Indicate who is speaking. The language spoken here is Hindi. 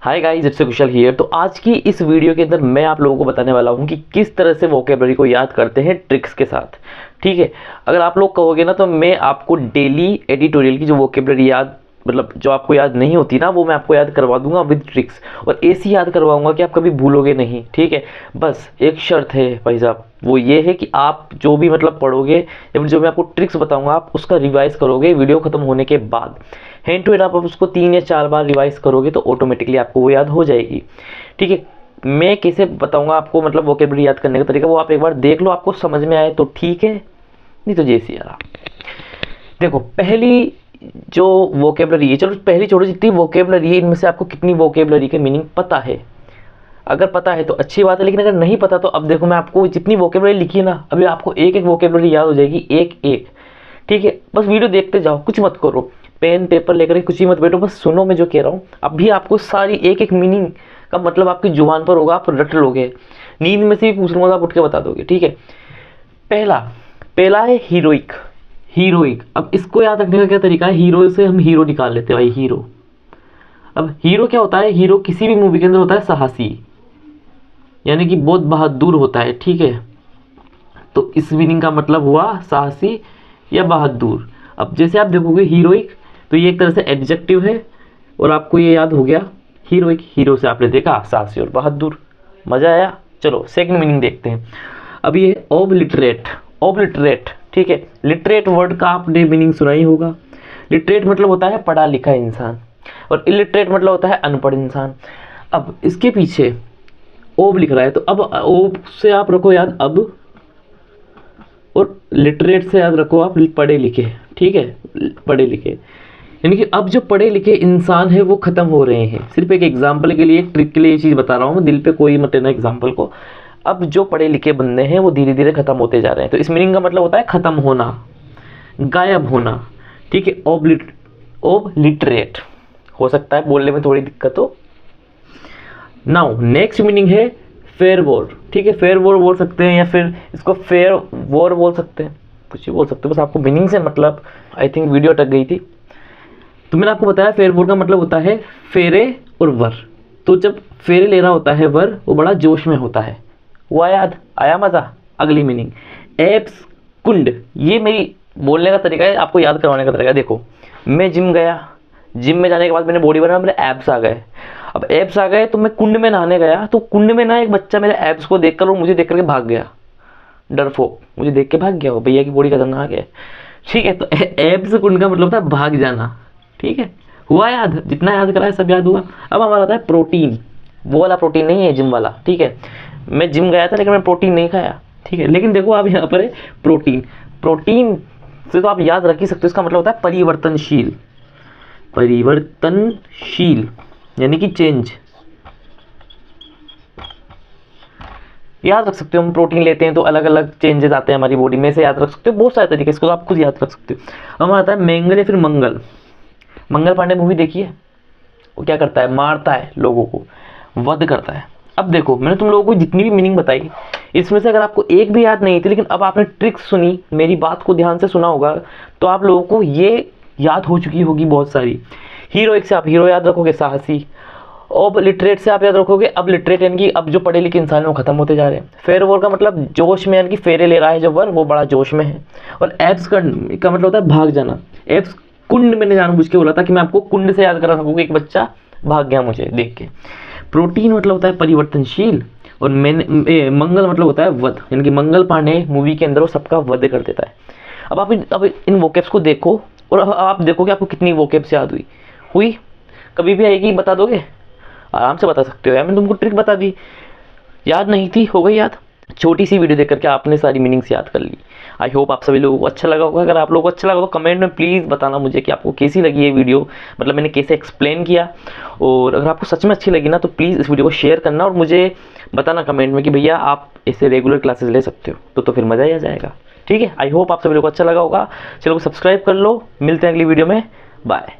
Speaker 1: Hi guys, it's Kusal here. तो आज की इस वीडियो के अंदर मैं आप लोगों को बताने वाला हूं कि किस तरह से वोकेबलरी को याद करते हैं ट्रिक्स के साथ। ठीक है, अगर आप लोग कहोगे ना तो मैं आपको डेली एडिटोरियल की जो वोकेबलरी याद जो आपको याद नहीं होती ना वो मैं आपको याद करवा दूंगा विद ट्रिक्स, और ऐसी याद करवाऊंगा कि आप कभी भूलोगे नहीं। ठीक है, बस एक शर्त है भाई साहब, वो ये है कि आप जो भी पढ़ोगे या जो मैं आपको ट्रिक्स बताऊंगा आप उसका रिवाइज करोगे वीडियो खत्म होने के बाद। हैंड टू हैंड आप उसको 3 या 4 बार रिवाइज करोगे तो ऑटोमेटिकली आपको वो याद हो जाएगी। ठीक है, मैं कैसे बताऊंगा आपको वोकेबलरी याद करने का तरीका, वो आप एक बार देख लो, आपको समझ में आए तो ठीक है, नहीं तो जैसी यार। देखो, पहली जो वोकेबलरी है, चलो पहली छोड़ो, जितनी वोकेबलरी है इनमें से आपको कितनी वोकेबलरी के मीनिंग पता है। अगर पता है तो अच्छी बात है, लेकिन अगर नहीं पता तो अब देखो मैं आपको जितनी वोकेबलरी लिखी है ना, अभी आपको एक एक वोकेबलरी याद हो जाएगी, एक एक। ठीक है, बस वीडियो देखते जाओ, कुछ मत करो, पेन पेपर लेकर कुछ ही मत बैठो, बस सुनो मैं जो कह रहा हूँ। अभी आपको सारी एक एक मीनिंग का आपकी जुबान पर होगा, आप रट लोगे, नींद में से भी पूछ लूंगा तो आप उठ के बता दोगे। ठीक है, पहला है हीरोइक। हीरोइक, अब इसको याद रखने का क्या तरीका है, हीरो से हम हीरो निकाल लेते हैं भाई, हीरो। अब हीरो क्या होता है, हीरो किसी भी मूवी के अंदर होता है साहसी, यानी कि बहुत बहादुर होता है। ठीक है, तो इस मीनिंग का मतलब हुआ साहसी या बहादुर। अब जैसे आप देखोगे हीरोइक, तो ये एक तरह से एडजेक्टिव है, और आपको ये याद हो गया हीरोइक, हीरो से आपने देखा साहसी और बहादुर। मजा आया। चलो सेकंड मीनिंग देखते हैं। अब ये ओबलिटरेट। ओबलिटरेट, ठीक है, लिटरेट वर्ड का आपने मीनिंग सुना ही होगा। लिटरेट मतलब होता है पढ़ा लिखा इंसान, और इलिटरेट मतलब होता है अनपढ़ इंसान। अब इसके पीछे ओब लिख रहा है, तो अब ओब से आप रखो याद अब, और लिटरेट से याद रखो आप पढ़े लिखे। ठीक है, पढ़े लिखे, यानी कि अब जो पढ़े लिखे इंसान है वो खत्म हो रहे हैं। सिर्फ एक एग्जाम्पल के लिए, एक ट्रिक के लिए ये चीज़ बता रहा हूँ, दिल पे कोई मत लेना एग्जाम्पल को। अब जो पढ़े लिखे बंदे हैं वो धीरे धीरे खत्म होते जा रहे हैं, तो इस मीनिंग का मतलब होता है खत्म होना, गायब होना। ठीक है, ओबलिटरेट हो सकता है बोलने में थोड़ी दिक्कत हो। नाउ नेक्स्ट मीनिंग है फेयर वॉर। ठीक है, फेयर वॉर बोल सकते हैं, या फिर इसको फेयर वॉर बोल सकते हैं, कुछ भी बोल सकते हो, बस आपको मीनिंग से आई थिंक वीडियो अटक गई थी। तो मैंने आपको बताया फेयर वॉर का मतलब होता है फेरे और वर। तो जब फेरे ले रहा होता है वर, वो बड़ा जोश में होता है। हुआ याद, आया मजा। अगली मीनिंग एब्स कुंड, ये मेरी बोलने का तरीका है, आपको याद करवाने का तरीका। देखो, मैं जिम गया, जिम में जाने के बाद मैंने बॉडी बनाया, मेरे एब्स आ गए। अब एब्स आ गए तो मैं कुंड में नहाने गया, तो कुंड में ना एक बच्चा मेरे एब्स को देखकर और मुझे देख करके भाग गया, डरपोक मुझे देख के भाग गया, वो भैया की बॉडी खतरनाक है। ठीक है, तो एब्स कुंड का मतलब था भाग जाना। ठीक है, हुआ याद, जितना याद करा है सब याद हुआ। अब हमारा आता है प्रोटीन, वो वाला प्रोटीन नहीं है जिम वाला। ठीक है, मैं जिम गया था लेकिन मैं प्रोटीन नहीं खाया। ठीक है, लेकिन देखो आप यहाँ पर है प्रोटीन। प्रोटीन से तो आप याद रख ही सकते हो, इसका मतलब होता है परिवर्तनशील। परिवर्तनशील यानी कि चेंज, याद रख सकते हो। हम प्रोटीन लेते हैं तो अलग अलग चेंजेस आते हैं हमारी बॉडी में, से याद रख सकते हो, बहुत सारे तरीके, इसको तो आप खुद याद रख सकते हो। हमारा आता है मैंगल या फिर मंगल। मंगल पांडे मूवी देखी है, वो क्या करता है, मारता है लोगों को, वध करता है। अब देखो, मैंने तुम लोगों को जितनी भी मीनिंग बताई, इसमें से अगर आपको एक भी याद नहीं थी, लेकिन अब आपने ट्रिक्स सुनी, मेरी बात को ध्यान से सुना होगा, तो आप लोगों को ये याद हो चुकी होगी बहुत सारी। हीरोइक से आप हीरो याद रखोगे, साहसी। अब लिटरेट से आप याद रखोगे अब लिटरेट, यानी कि अब जो पढ़े लिखे इंसान है वो खत्म होते जा रहे हैं। फेयर वॉर का मतलब जोश में, यानी कि फेरे ले रहा है जो वर, वो बड़ा जोश में है। और एब्स का मतलब होता है भाग जाना। एब्स कुंड, मैंने जानबूझ के बोला था कि मैं आपको कुंड से याद करा सकूँगा, एक बच्चा भाग गया मुझे देख के। प्रोटीन मतलब होता है परिवर्तनशील, और मंगल मतलब होता है वध, यानी कि मंगल पांडे मूवी के अंदर वो सबका वध कर देता है। अब आप इन वोकेब्स को देखो, और आप देखोगे आपको कितनी वोकेब्स याद हुई कभी भी आएगी, बता दोगे, आराम से बता सकते हो यार, मैंने तुमको ट्रिक बता दी, याद नहीं थी, हो गई याद। छोटी सी वीडियो देख करके आपने सारी मीनिंग्स याद कर ली। आई होप आप सभी लोगों को अच्छा लगा होगा। अगर आप लोगों को अच्छा लगा तो कमेंट में प्लीज़ बताना मुझे कि आपको कैसी लगी ये वीडियो, मैंने कैसे एक्सप्लेन किया। और अगर आपको सच में अच्छी लगी ना तो प्लीज़ इस वीडियो को शेयर करना, और मुझे बताना कमेंट में कि भैया आप इससे रेगुलर क्लासेस ले सकते हो, तो फिर मज़ा ही आ जाएगा। ठीक है, आई होप आप सभी लोगों को अच्छा लगा होगा। चलो सब्सक्राइब कर लो, मिलते हैं अगली वीडियो में, बाय।